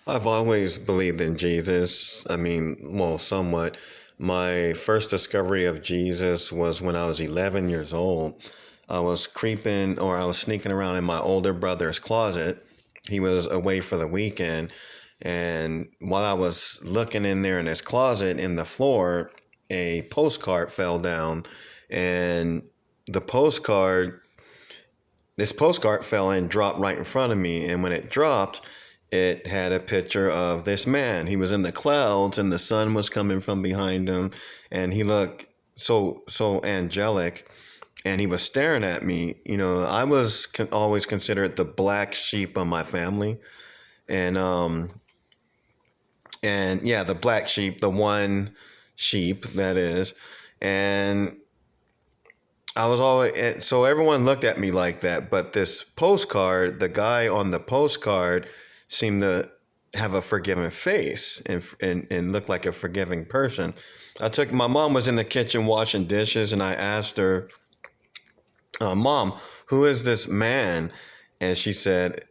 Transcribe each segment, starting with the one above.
I've always believed in Jesus. I mean, well, somewhat. My first discovery of Jesus was when I was 11 years old. I was creeping or I was sneaking around in my older brother's closet. He was away for the weekend. And while I was looking in there in his closet in the floor, a postcard fell down. And the postcard this postcard fell and dropped right in front of me. And when it dropped, it had a picture of this man. He was in the clouds and the sun was coming from behind him. And he looked so angelic. And he was staring at me. You know, I was always considered the black sheep of my family. And, and yeah, the black sheep, the one sheep that is. And I was always, so everyone looked at me like that, but this postcard, the guy on the postcard seemed to have a forgiving face and look like a forgiving person. My mom was in the kitchen washing dishes, and I asked her, Mom, who is this man? And she said,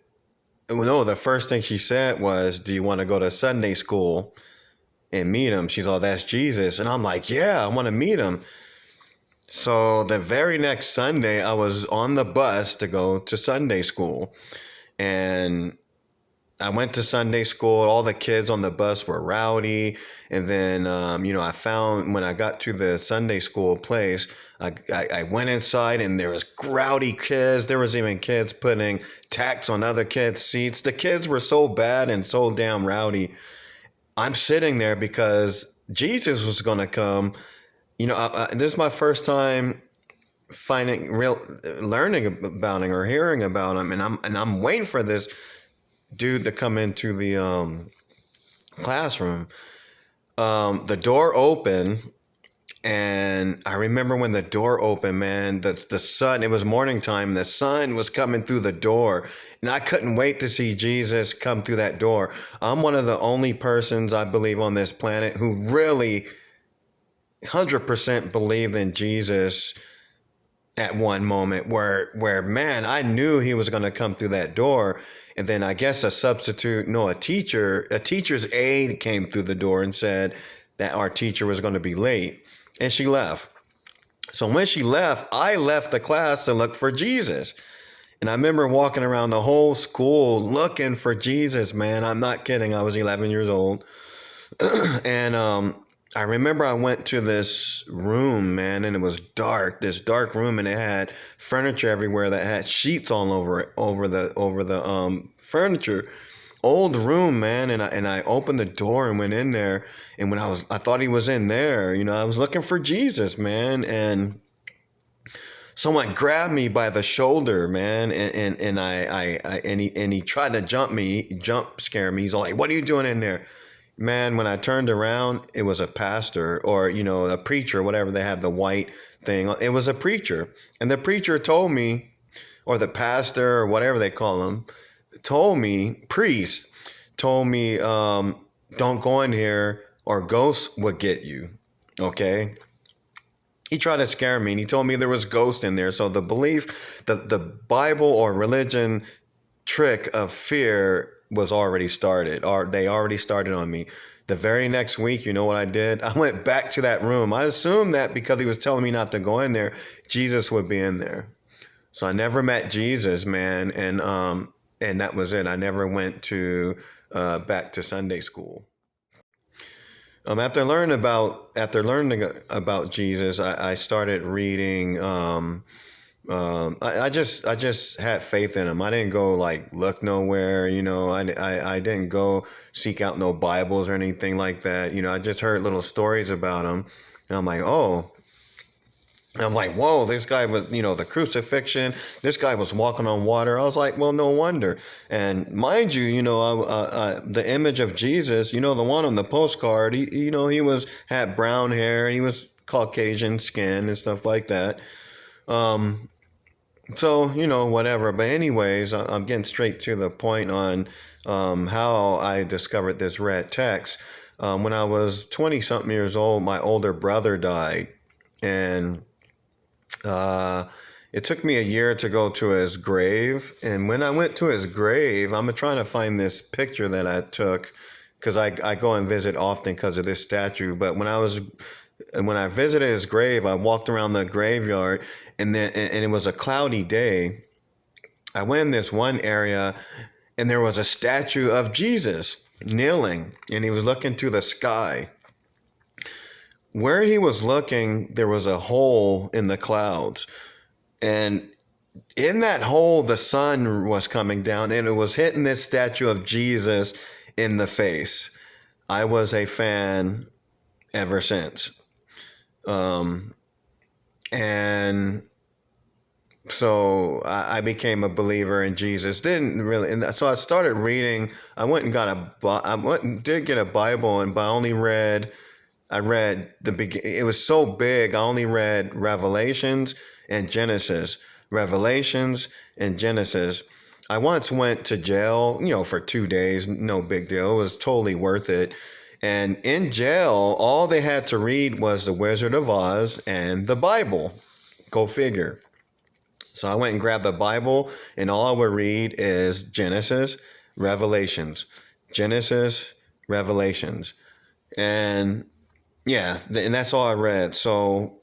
no, the first thing she said was, do you want to go to Sunday school and meet him? She's all, that's Jesus. And I'm like, yeah, I want to meet him. So the very next Sunday, I was on the bus to go to Sunday school. And I went to Sunday school. All the kids on the bus were rowdy. And then, I found when I got to the Sunday school place, I went inside and there was rowdy kids. There was even kids putting tacks on other kids' seats. The kids were so bad and so damn rowdy. I'm sitting there because Jesus was going to come. This is my first time learning about him or hearing about him, and I'm waiting for this dude to come into the classroom. The door opened, and I remember when the door opened, man, the sun. It was morning time. The sun was coming through the door, and I couldn't wait to see Jesus come through that door. I'm one of the only persons I believe on this planet who really 100% believed in Jesus at one moment where man, I knew he was going to come through that door. And then I guess a teacher's aide came through the door and said that our teacher was going to be late, and she left. So when she left, I left the class to look for Jesus. And I remember walking around the whole school looking for Jesus, man. I'm not kidding. I was 11 years old. And I remember I went to this room, man, and it was dark. This dark room, and it had furniture everywhere that had sheets all over it, over the furniture. Old room, man, and I opened the door and went in there. And when I thought he was in there. I was looking for Jesus, man, and someone grabbed me by the shoulder, man, and he tried to jump scare me. He's all like, "What are you doing in there?" Man, when I turned around, it was a pastor or, a preacher, whatever. They have the white thing. It was a preacher. And the preacher told me, or the pastor or whatever they call him, priest, told me, don't go in here or ghosts would get you. Okay. He tried to scare me, and he told me there was ghosts in there. So the belief, the Bible or religion trick of fear was already started, or they already started on me. The very next week, you know what I did? I went back to that room. I assumed that because he was telling me not to go in there, Jesus would be in there. So I never met Jesus, man, and that was it. I never went to back to Sunday school. After learning about Jesus, I started reading. I just had faith in him. I didn't go like look nowhere, I didn't go seek out no Bibles or anything like that. I just heard little stories about him, and I'm like, whoa, this guy was, the crucifixion. This guy was walking on water. I was like, well, no wonder. And mind you, the image of Jesus, the one on the postcard, had brown hair, and he was Caucasian skin and stuff like that. So, whatever. But anyways, I'm getting straight to the point on how I discovered this red text. When I was 20 something years old, my older brother died. And uh, It took me a year to go to his grave. And when I went to his grave, I'm trying to find this picture that I took because I go and visit often because of this statue. But when I visited his grave, I walked around the graveyard, and it was a cloudy day. I went in this one area, and there was a statue of Jesus kneeling, and he was looking to the sky. Where he was looking, there was a hole in the clouds. And in that hole, the sun was coming down, and it was hitting this statue of Jesus in the face. I was a fan ever since. And so I became a believer in Jesus. Didn't really, and so I started reading. I went and did get a Bible, but I read the begin. It was so big. I only read Revelations and Genesis. Revelations and Genesis. I once went to jail, for 2 days. No big deal. It was totally worth it. And in jail, all they had to read was The Wizard of Oz and the Bible. Go figure. So I went and grabbed the Bible, and all I would read is Genesis, Revelations, Genesis, Revelations. And yeah, and that's all I read. So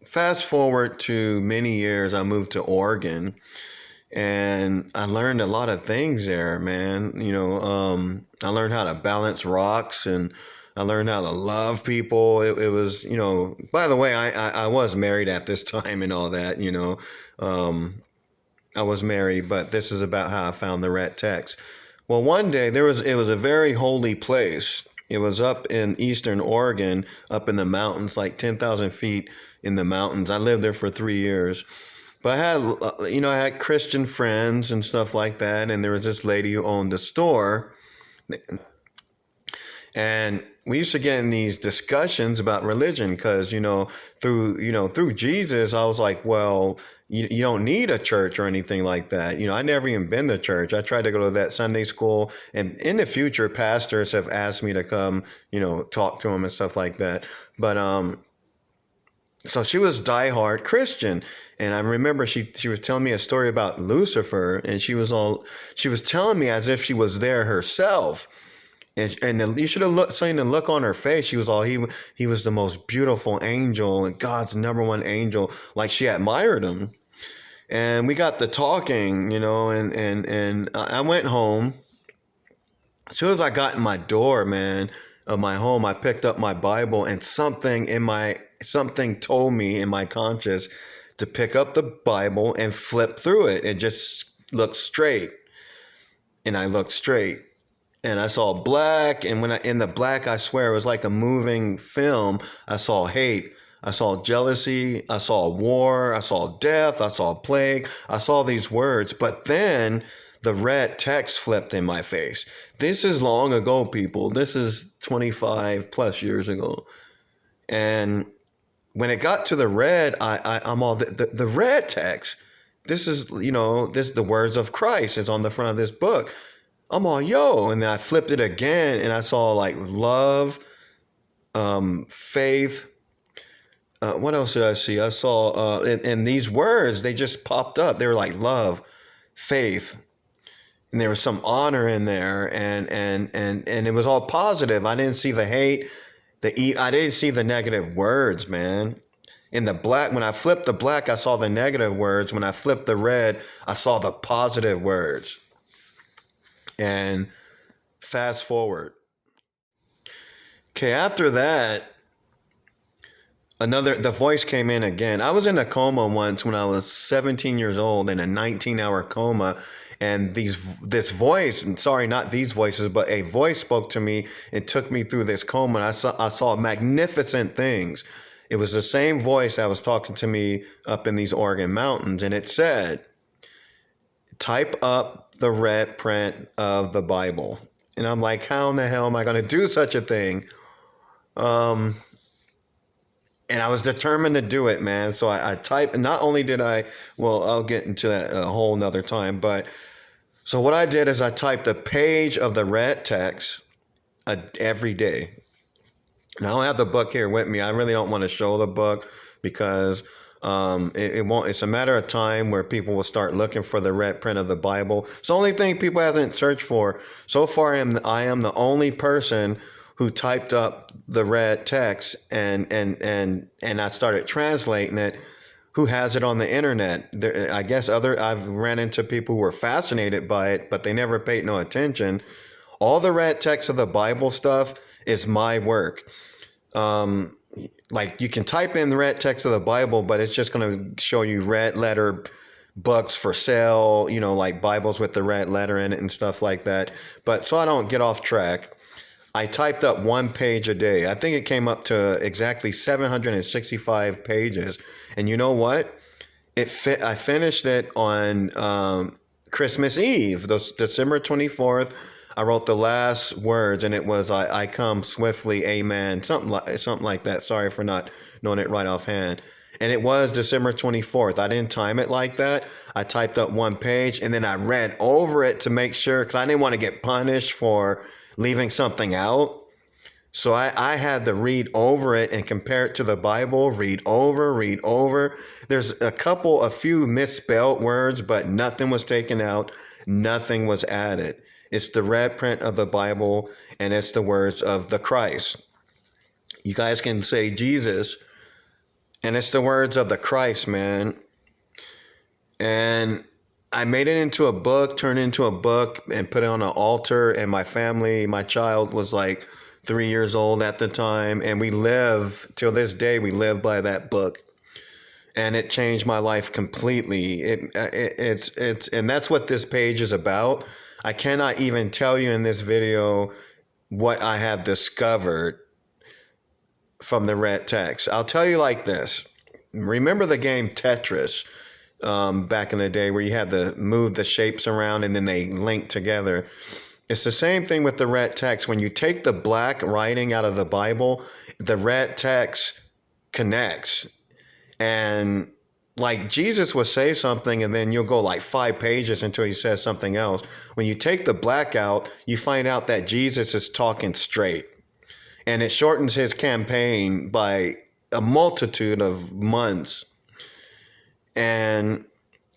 fast forward to many years, I moved to Oregon, and I learned a lot of things there, man. I learned how to balance rocks, and I learned how to love people. It was, by the way, I was married at this time and all that, I was married, but this is about how I found the red text. Well, one day it was a very holy place. It was up in eastern Oregon, up in the mountains, like 10,000 feet in the mountains. I lived there for 3 years. But I had Christian friends and stuff like that. And there was this lady who owned a store. And we used to get in these discussions about religion because, through Jesus, I was like, well, you don't need a church or anything like that. I never even been to church. I tried to go to that Sunday school. And in the future, pastors have asked me to come, talk to them and stuff like that. But so she was diehard Christian. And I remember she was telling me a story about Lucifer, and she was telling me as if she was there herself. And you should have seen the look on her face. She was he was the most beautiful angel and God's number one angel. Like she admired him. And we got to talking, and I went home. As soon as I got in my door, man, of my home, I picked up my Bible, and something told me in my conscience to pick up the Bible and flip through it and just look straight. And I looked straight. And I saw black, and in the black, I swear it was like a moving film. I saw hate, I saw jealousy, I saw war, I saw death, I saw plague, I saw these words. But then the red text flipped in my face. This is long ago, people. This is 25 plus years ago. And when it got to the red, I'm all the red text. This is the words of Christ is on the front of this book. I'm all, yo, and then I flipped it again, and I saw like love, faith. What else did I see? I saw, and these words, they just popped up. They were like love, faith, and there was some honor in there, and it was all positive. I didn't see the hate, I didn't see the negative words, man. In the black, when I flipped the black, I saw the negative words. When I flipped the red, I saw the positive words. And fast forward. Okay, after that, the voice came in again. I was in a coma once when I was 17 years old, in a 19-hour coma. And this voice, sorry, not these voices, but a voice spoke to me and took me through this coma. And I saw magnificent things. It was the same voice that was talking to me up in these Oregon mountains. And it said, type up the red print of the Bible. And I'm like, how in the hell am I going to do such a thing? And I was determined to do it, man. So I typed, not only did I'll get into that a whole nother time, but so what I did is I typed a page of the red text every day. And I don't have the book here with me. I really don't want to show the book because It won't. It's a matter of time where people will start looking for the red print of the Bible. It's the only thing people haven't searched for so far. I am the only person who typed up the red text and I started translating it. Who has it on the internet? I guess I've ran into people who were fascinated by it, but they never paid no attention. All the red text of the Bible stuff is my work. Like you can type in the red text of the Bible, but it's just going to show you red letter books for sale, like Bibles with the red letter in it and stuff like that. But so I don't get off track, I typed up one page a day. I think it came up to exactly 765 pages. And you know what? I finished it on Christmas Eve, December 24th. I wrote the last words, and it was "I come swiftly, Amen." Something like that. Sorry for not knowing it right offhand. And it was December 24th. I didn't time it like that. I typed up one page, and then I read over it to make sure, because I didn't want to get punished for leaving something out. So I had to read over it and compare it to the Bible, read over. There's a few misspelled words, but nothing was taken out. Nothing was added. It's the red print of the Bible, and it's the words of the Christ. You guys can say Jesus, and it's the words of the Christ, man. And I made it into a book, turned it into a book, and put it on an altar. And my family, my child was like 3 years old at the time, and till this day, we live by that book. And it changed my life completely. And that's what this page is about. I cannot even tell you in this video what I have discovered from the red text. I'll tell you like this. Remember the game Tetris back in the day where you had to move the shapes around and then they link together? It's the same thing with the red text. When you take the black writing out of the Bible, the red text connects. And like Jesus will say something and then you'll go like 5 pages until he says something else. When you take the black out, you find out that Jesus is talking straight. And it shortens his campaign by a multitude of months. And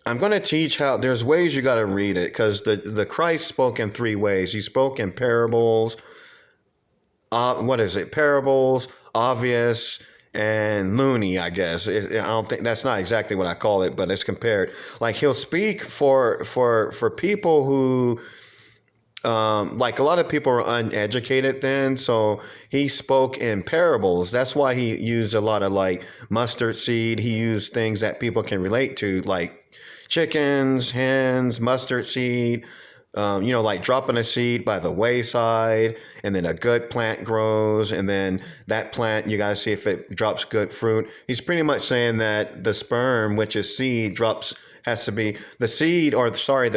I'm going to teach how there's ways you got to read it, because the Christ spoke in 3 ways. He spoke in parables. Parables, obvious, and loony, I guess. I don't think that's not exactly what I call it, but it's compared. Like he'll speak for people who, like a lot of people are uneducated then. So he spoke in parables. That's why he used a lot of like mustard seed. He used things that people can relate to, like chickens, hens, mustard seed, like dropping a seed by the wayside, and then a good plant grows, and then that plant, you gotta see if it drops good fruit. He's pretty much saying that the sperm, which is seed, the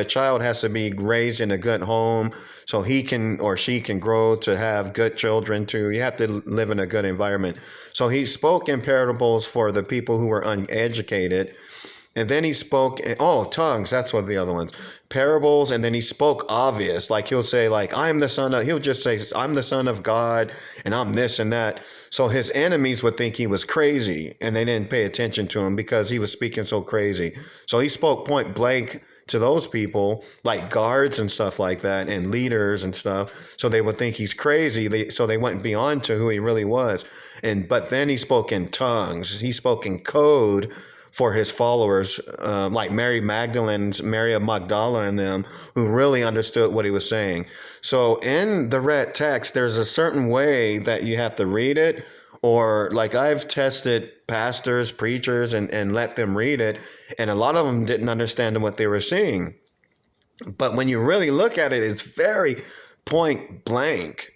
child has to be raised in a good home so he can or she can grow to have good children too. You have to live in a good environment. So he spoke in parables for the people who were uneducated. And then he spoke, tongues, that's what the other ones, parables. And then he spoke obvious, like he'll say, like, he'll just say, I'm the son of God, and I'm this and that. So his enemies would think he was crazy, and they didn't pay attention to him because he was speaking so crazy. So he spoke point blank to those people, like guards and stuff like that, and leaders and stuff. So they would think he's crazy, so they wouldn't be on to who he really was. But then he spoke in tongues. He spoke in code for his followers, like Mary of Magdala and them, who really understood what he was saying. So in the red text, there's a certain way that you have to read it, or like I've tested pastors, preachers, and let them read it, and a lot of them didn't understand what they were seeing. But when you really look at it, it's very point blank.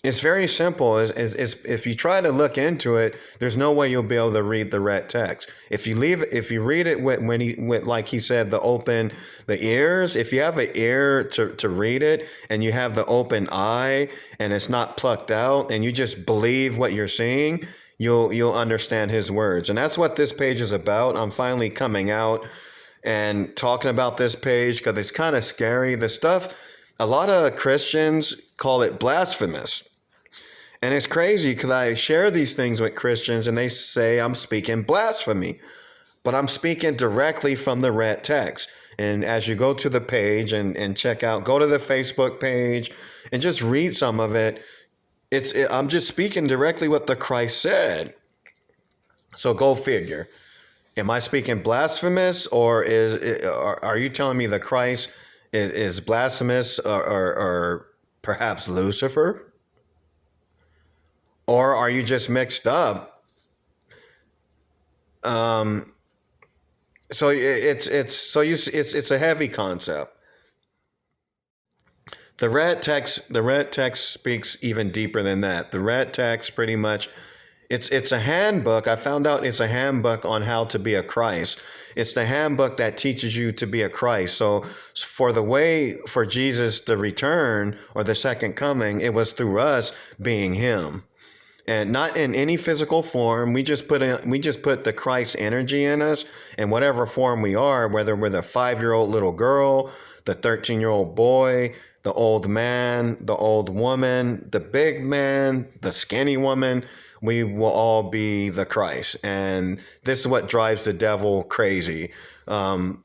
It's very simple. If you try to look into it, there's no way you'll be able to read the red text. If you read it with like he said, the ears. If you have an ear to read it, and you have the open eye, and it's not plucked out, and you just believe what you're seeing, you'll understand his words. And that's what this page is about. I'm finally coming out and talking about this page because it's kind of scary. The stuff, a lot of Christians call it blasphemous. And it's crazy because I share these things with Christians and they say I'm speaking blasphemy, but I'm speaking directly from the red text. And as you go to the page and check out, go to the Facebook page and just read some of it. I'm just speaking directly what the Christ said. So go figure. Am I speaking blasphemous, or are you telling me the Christ is blasphemous, or perhaps Lucifer? Or are you just mixed up? So it's a heavy concept. The red text speaks even deeper than that. The red text pretty much it's a handbook. I found out it's a handbook on how to be a Christ. It's the handbook that teaches you to be a Christ. So for the way for Jesus to return or the second coming, it was through us being him. And not in any physical form. We just put the Christ energy in us, in whatever form we are, whether we're the 5-year-old little girl, the 13-year-old boy, the old man, the old woman, the big man, the skinny woman. We will all be the Christ. And this is what drives the devil crazy. And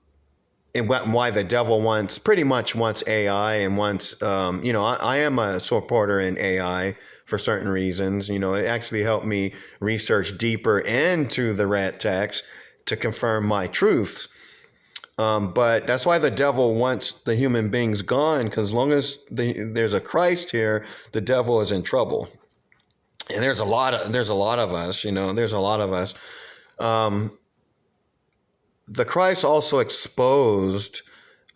why the devil pretty much wants AI and wants, I am a supporter in AI for certain reasons. It actually helped me research deeper into the red text to confirm my truths. But that's why the devil wants the human beings gone, because as long as there's a Christ here, the devil is in trouble. And there's a lot of us, there's a lot of us. The Christ also exposed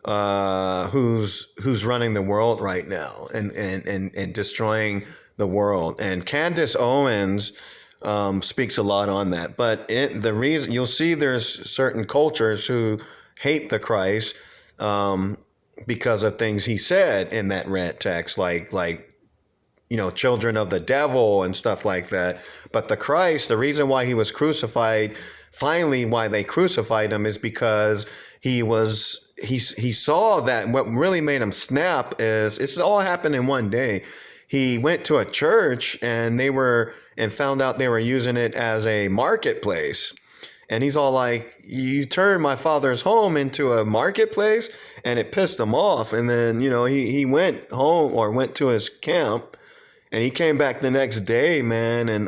who's running the world right now and destroying the world. And Candace Owens speaks a lot on that. But the reason you'll see there's certain cultures who hate the Christ because of things he said in that red text, like children of the devil and stuff like that. But the Christ, the reason why he was crucified, finally why they crucified him, is because he saw that what really made him snap is it's all happened in one day. He went to a church and found out they were using it as a marketplace. And he's all like, you turned my father's home into a marketplace, and it pissed him off. And then, he went home or went to his camp, and he came back the next day, man, and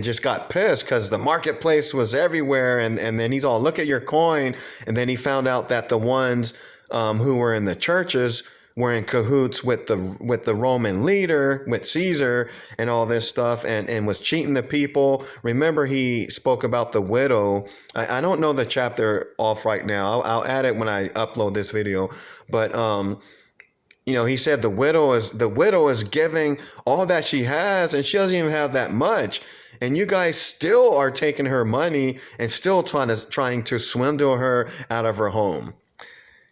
just got pissed because the marketplace was everywhere. And then he's all, look at your coin. And then he found out that the ones who were in the churches were in cahoots with the Roman leader, with Caesar, and all this stuff, and was cheating the people. Remember, he spoke about the widow. I don't know the chapter off right now. I'll add it when I upload this video. But he said the widow is giving all that she has, and she doesn't even have that much. And you guys still are taking her money and still trying to swindle her out of her home.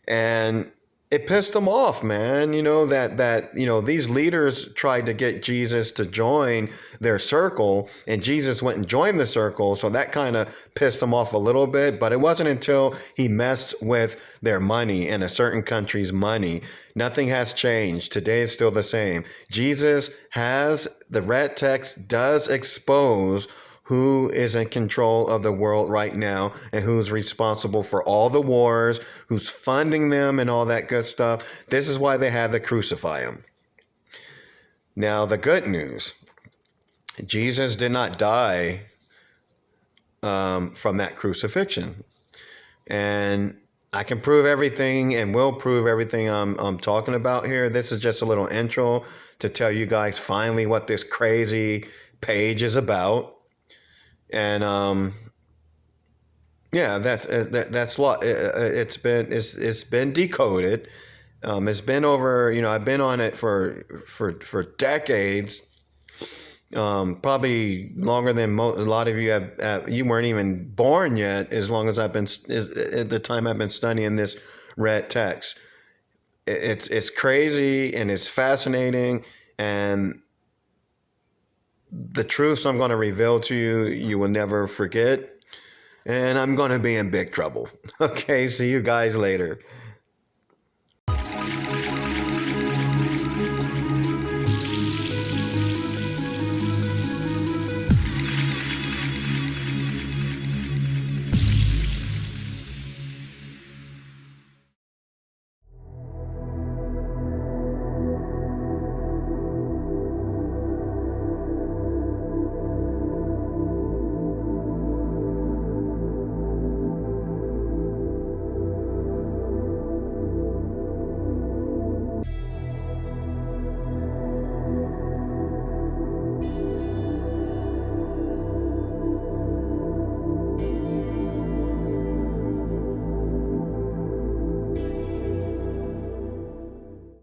And it pissed them off, man. These leaders tried to get Jesus to join their circle, and Jesus went and joined the circle. So that kind of pissed them off a little bit. But it wasn't until he messed with their money and a certain country's money. Nothing has changed. Today is still the same. The red text does expose who is in control of the world right now and who's responsible for all the wars, who's funding them and all that good stuff. This is why they had to crucify him. Now, the good news, Jesus did not die from that crucifixion. And I can prove everything and will prove everything I'm talking about here. This is just a little intro to tell you guys finally what this crazy page is about. And that's a lot. It's been decoded. It's been over. I've been on it for decades. Probably longer than a lot of you have. You weren't even born yet. As long as at the time I've been studying this red text. It's crazy and it's fascinating, and the truths I'm going to reveal to you, you will never forget. And I'm going to be in big trouble. Okay, see you guys later.